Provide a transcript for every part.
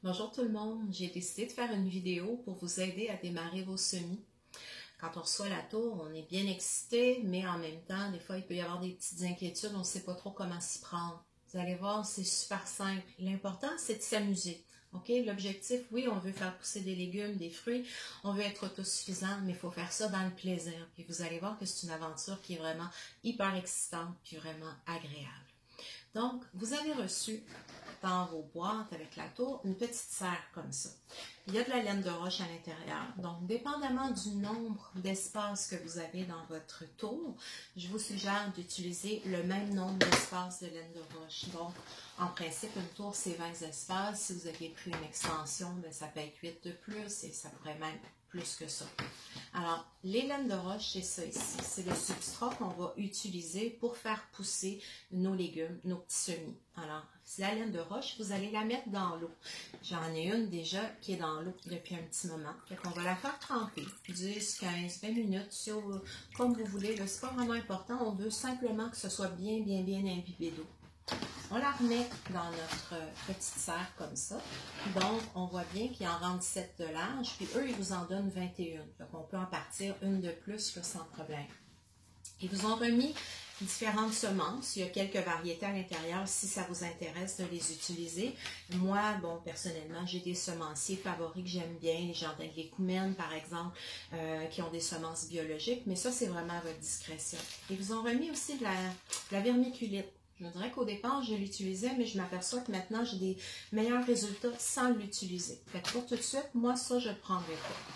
Bonjour tout le monde, j'ai décidé de faire une vidéo pour vous aider à démarrer vos semis. Quand on reçoit la tour, on est bien excité, mais en même temps, des fois, il peut y avoir des petites inquiétudes, on ne sait pas trop comment s'y prendre. Vous allez voir, c'est super simple. L'important, c'est de s'amuser. OK? L'objectif, oui, on veut faire pousser des légumes, des fruits, on veut être autosuffisant, mais il faut faire ça dans le plaisir. Puis vous allez voir que c'est une aventure qui est vraiment hyper excitante, puis vraiment agréable. Donc, vous avez reçu dans vos boîtes avec la tour une petite serre comme ça. Il y a de la laine de roche à l'intérieur. Donc, dépendamment du nombre d'espaces que vous avez dans votre tour, je vous suggère d'utiliser le même nombre d'espaces de laine de roche. Donc, en principe, une tour, c'est 20 espaces. Si vous aviez pris une extension, bien, ça peut être 8 de plus et ça pourrait même plus que ça. Alors, les laines de roche, c'est ça ici. C'est le substrat qu'on va utiliser pour faire pousser nos légumes, nos petits semis. Alors, c'est la laine de roche, vous allez la mettre dans l'eau. J'en ai une déjà qui est dans l'eau depuis un petit moment. Fait qu'on va la faire tremper 10, 15, 20 minutes, comme vous voulez. C'est pas vraiment important. On veut simplement que ce soit bien imbibé d'eau. On la remet dans notre petite serre comme ça. Donc, on voit bien qu'il en rentre 7 de large, puis eux, ils vous en donnent 21. Donc, on peut en partir une de plus là, sans problème. Ils vous ont remis différentes semences. Il y a quelques variétés à l'intérieur si ça vous intéresse de les utiliser. Moi, bon, personnellement, j'ai des semenciers favoris que j'aime bien, les jardins de l'écoumène, par exemple, qui ont des semences biologiques, mais ça, c'est vraiment à votre discrétion. Ils vous ont remis aussi de la vermiculite. Je dirais qu'au départ, je l'utilisais, mais je m'aperçois que maintenant, j'ai des meilleurs résultats sans l'utiliser. Fait que pour tout de suite, moi, ça, je ne le prendrai pas.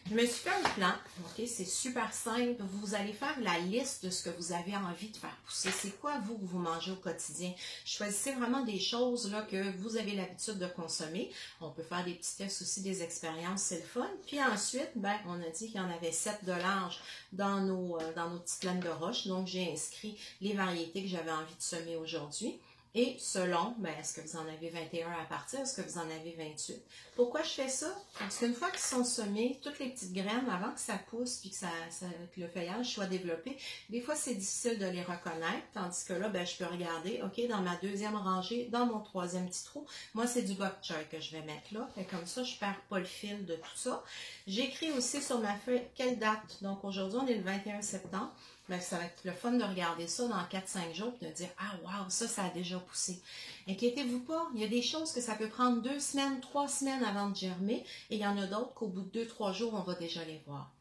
Je me suis fait un plan, ok, c'est super simple. Vous allez faire la liste de ce que vous avez envie de faire pousser. C'est quoi, vous, que vous mangez au quotidien? Choisissez vraiment des choses là, que vous avez l'habitude de consommer. On peut faire des petits tests aussi, des expériences, c'est le fun. Puis ensuite, ben, on a dit qu'il y en avait 7 de large dans nos petites laines de roche. Donc, j'ai inscrit les variétés que j'avais envie de semer aujourd'hui. Et selon, ben, est-ce que vous en avez 21 à partir, est-ce que vous en avez 28? Pourquoi je fais ça? Parce qu'une fois qu'ils sont semés, toutes les petites graines, avant que ça pousse puis que le feuillage soit développé, des fois c'est difficile de les reconnaître, tandis que là, ben, je peux regarder, ok, dans ma deuxième rangée, dans mon troisième petit trou, moi c'est du bok choy que je vais mettre là, et comme ça je perds pas le fil de tout ça. J'écris aussi sur ma feuille quelle date, donc aujourd'hui on est le 21 septembre, ben, ça va être le fun de regarder ça dans 4-5 jours et de dire « Ah, wow, ça a déjà poussé. » Inquiétez-vous pas, il y a des choses que ça peut prendre 2 semaines, 3 semaines avant de germer et il y en a d'autres qu'au bout de 2-3 jours, on va déjà les voir.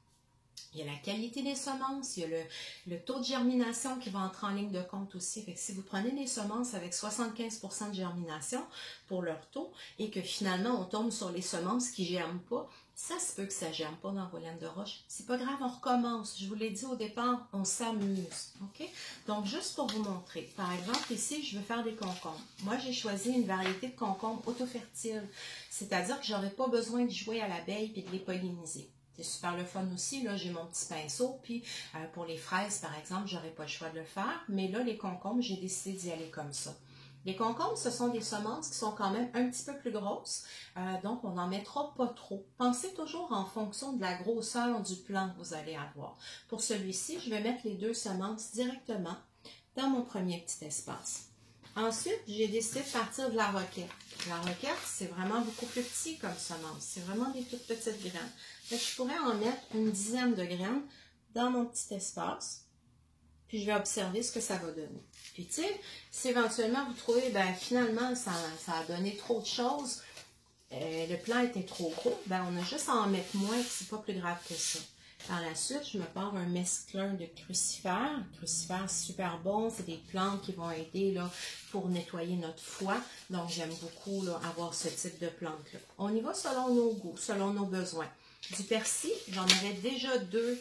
Il y a la qualité des semences, il y a le taux de germination qui va entrer en ligne de compte aussi. Fait que si vous prenez des semences avec 75% de germination pour leur taux et que finalement on tombe sur les semences qui ne germent pas, ça se peut que ça ne germe pas dans vos laines de roche. C'est pas grave, on recommence. Je vous l'ai dit au départ, on s'amuse. OK? Donc, juste pour vous montrer. Par exemple, ici, je veux faire des concombres. Moi, j'ai choisi une variété de concombres auto-fertiles. C'est-à-dire que je n'aurai pas besoin de jouer à l'abeille et de les polliniser. C'est super le fun aussi, là, j'ai mon petit pinceau, puis pour les fraises, par exemple, j'aurais pas le choix de le faire, mais là, les concombres, j'ai décidé d'y aller comme ça. Les concombres, ce sont des semences qui sont quand même un petit peu plus grosses, donc on n'en mettra pas trop. Pensez toujours en fonction de la grosseur du plant que vous allez avoir. Pour celui-ci, je vais mettre les 2 semences directement dans mon premier petit espace. Ensuite, j'ai décidé de partir de la roquette. La roquette, c'est vraiment beaucoup plus petit comme semence. C'est vraiment des toutes petites graines. Donc, je pourrais en mettre une dizaine de graines dans mon petit espace. Puis, je vais observer ce que ça va donner. Puis, tu sais, si éventuellement vous trouvez, ben finalement, ça a donné trop de choses, le plant était trop gros, ben on a juste à en mettre moins, c'est pas plus grave que ça. Par la suite, je me pars un mesclun de crucifères. Crucifères, c'est super bon. C'est des plantes qui vont aider là, pour nettoyer notre foie. Donc, j'aime beaucoup là, avoir ce type de plante-là. On y va selon nos goûts, selon nos besoins. Du persil, j'en avais déjà deux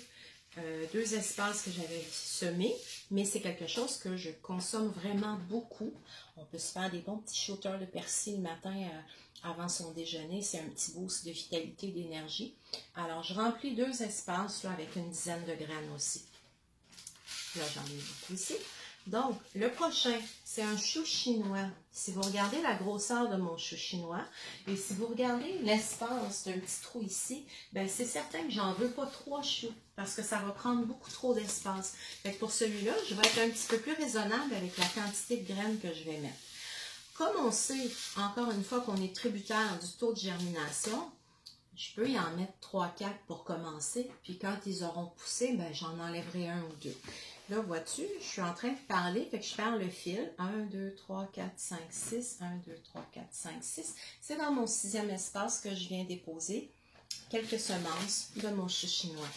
espaces que j'avais semés, mais c'est quelque chose que je consomme vraiment beaucoup. On peut se faire des bons petits shooters de persil le matin avant son déjeuner. C'est un petit boost de vitalité et d'énergie. Alors, je remplis 2 espaces là, avec une dizaine de graines aussi. Là, j'en ai beaucoup ici. Donc, le prochain, c'est un chou chinois. Si vous regardez la grosseur de mon chou chinois, et si vous regardez l'espace d'un petit trou ici, ben c'est certain que j'en veux pas 3 choux, parce que ça va prendre beaucoup trop d'espace. Fait que pour celui-là, je vais être un petit peu plus raisonnable avec la quantité de graines que je vais mettre. Comme on sait, encore une fois, qu'on est tributaire du taux de germination, je peux y en mettre 3-4 pour commencer, puis quand ils auront poussé, ben, j'en enlèverai 1 ou 2. Là, vois-tu, je suis en train de parler, fait que je perds le fil. 1, 2, 3, 4, 5, 6. 1, 2, 3, 4, 5, 6. C'est dans mon 6e espace que je viens déposer quelques semences de mon chou chinois.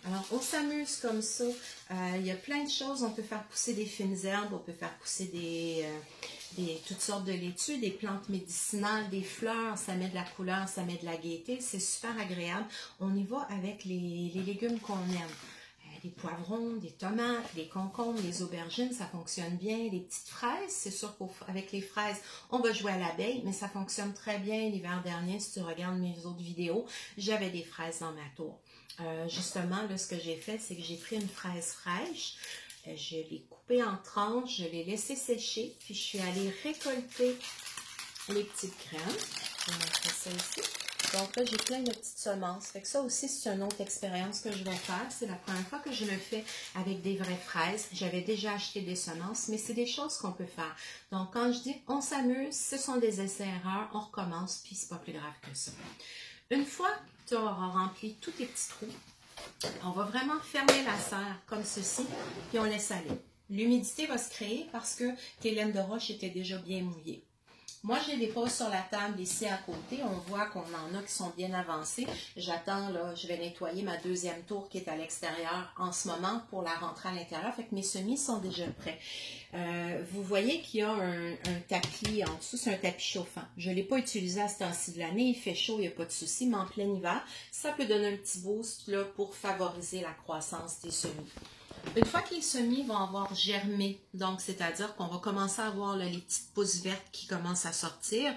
Alors, on s'amuse comme ça. Il y a plein de choses. On peut faire pousser des fines herbes, on peut faire pousser toutes sortes de laitues, des plantes médicinales, des fleurs. Ça met de la couleur, ça met de la gaieté. C'est super agréable. On y va avec les légumes qu'on aime. Des poivrons, des tomates, des concombres, les aubergines, ça fonctionne bien. Les petites fraises, c'est sûr qu'avec les fraises, on va jouer à l'abeille, mais ça fonctionne très bien. L'hiver dernier, si tu regardes mes autres vidéos, j'avais des fraises dans ma tour. Justement, là, ce que j'ai fait, c'est que j'ai pris une fraise fraîche, je l'ai coupée en tranches, je l'ai laissée sécher, puis je suis allée récolter les petites graines. Je vais montrer ça ici. Donc là, j'ai plein de petites semences. Fait que ça aussi, c'est une autre expérience que je vais faire. C'est la première fois que je le fais avec des vraies fraises. J'avais déjà acheté des semences, mais c'est des choses qu'on peut faire. Donc, quand je dis on s'amuse, ce sont des essais-erreurs, on recommence, puis c'est pas plus grave que ça. Une fois que tu auras rempli tous tes petits trous, on va vraiment fermer la serre comme ceci, puis on laisse aller. L'humidité va se créer parce que tes laines de roche étaient déjà bien mouillées. Moi, je les dépose sur la table ici à côté. On voit qu'on en a qui sont bien avancés. J'attends, là, je vais nettoyer ma 2e tour qui est à l'extérieur en ce moment pour la rentrer à l'intérieur. Fait que mes semis sont déjà prêts. Vous voyez qu'il y a un tapis en dessous, c'est un tapis chauffant. Je ne l'ai pas utilisé à ce temps-ci de l'année. Il fait chaud, il n'y a pas de souci, mais en plein hiver, ça peut donner un petit boost là, pour favoriser la croissance des semis. Une fois que les semis vont avoir germé, donc c'est-à-dire qu'on va commencer à voir là, les petites pousses vertes qui commencent à sortir,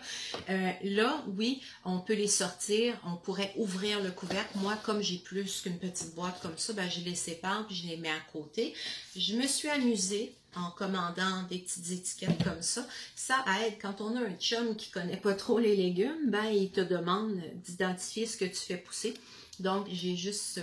là, oui, on peut les sortir, on pourrait ouvrir le couvercle. Moi, comme j'ai plus qu'une petite boîte comme ça, ben, je les sépare puis je les mets à côté. Je me suis amusée en commandant des petites étiquettes comme ça. Ça aide. Quand on a un chum qui ne connaît pas trop les légumes, ben, il te demande d'identifier ce que tu fais pousser. Donc, j'ai juste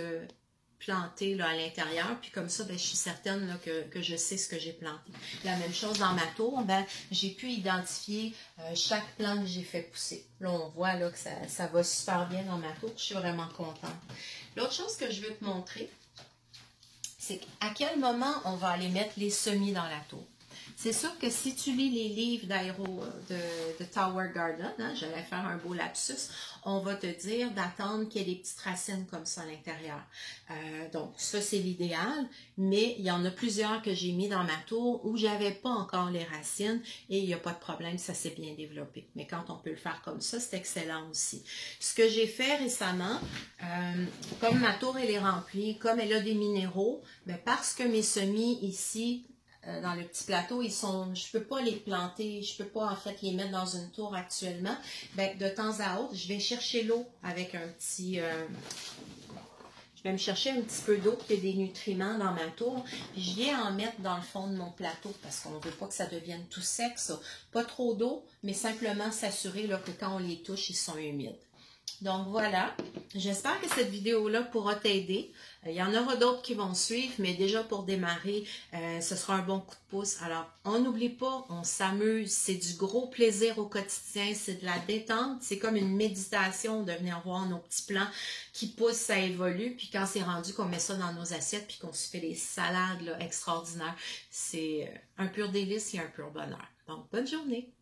planté là, à l'intérieur, puis comme ça, ben, je suis certaine là, que je sais ce que j'ai planté. La même chose dans ma tour, ben, j'ai pu identifier chaque plante que j'ai fait pousser. Là, on voit là, que ça va super bien dans ma tour, je suis vraiment contente. L'autre chose que je veux te montrer, c'est à quel moment on va aller mettre les semis dans la tour. C'est sûr que si tu lis les livres de Tower Garden, hein, j'allais faire un beau lapsus, on va te dire d'attendre qu'il y ait des petites racines comme ça à l'intérieur. Donc, ça, c'est l'idéal, mais il y en a plusieurs que j'ai mis dans ma tour où j'avais pas encore les racines et il n'y a pas de problème, ça s'est bien développé. Mais quand on peut le faire comme ça, c'est excellent aussi. Ce que j'ai fait récemment, comme ma tour, elle est remplie, comme elle a des minéraux, ben parce que mes semis ici, dans le petit plateau, je peux pas les planter, je peux pas en fait les mettre dans une tour actuellement. Ben, de temps à autre, je vais chercher l'eau avec un petit... je vais me chercher un petit peu d'eau qui a des nutriments dans ma tour. Puis je viens en mettre dans le fond de mon plateau parce qu'on ne veut pas que ça devienne tout sec, ça. Pas trop d'eau, mais simplement s'assurer que quand on les touche, ils sont humides. Donc voilà, j'espère que cette vidéo-là pourra t'aider. Il y en aura d'autres qui vont suivre, mais déjà pour démarrer, ce sera un bon coup de pouce. Alors, on n'oublie pas, on s'amuse, c'est du gros plaisir au quotidien, c'est de la détente, c'est comme une méditation de venir voir nos petits plants qui poussent, ça évolue, puis quand c'est rendu qu'on met ça dans nos assiettes, puis qu'on se fait des salades là, extraordinaires, c'est un pur délice et un pur bonheur. Donc, bonne journée!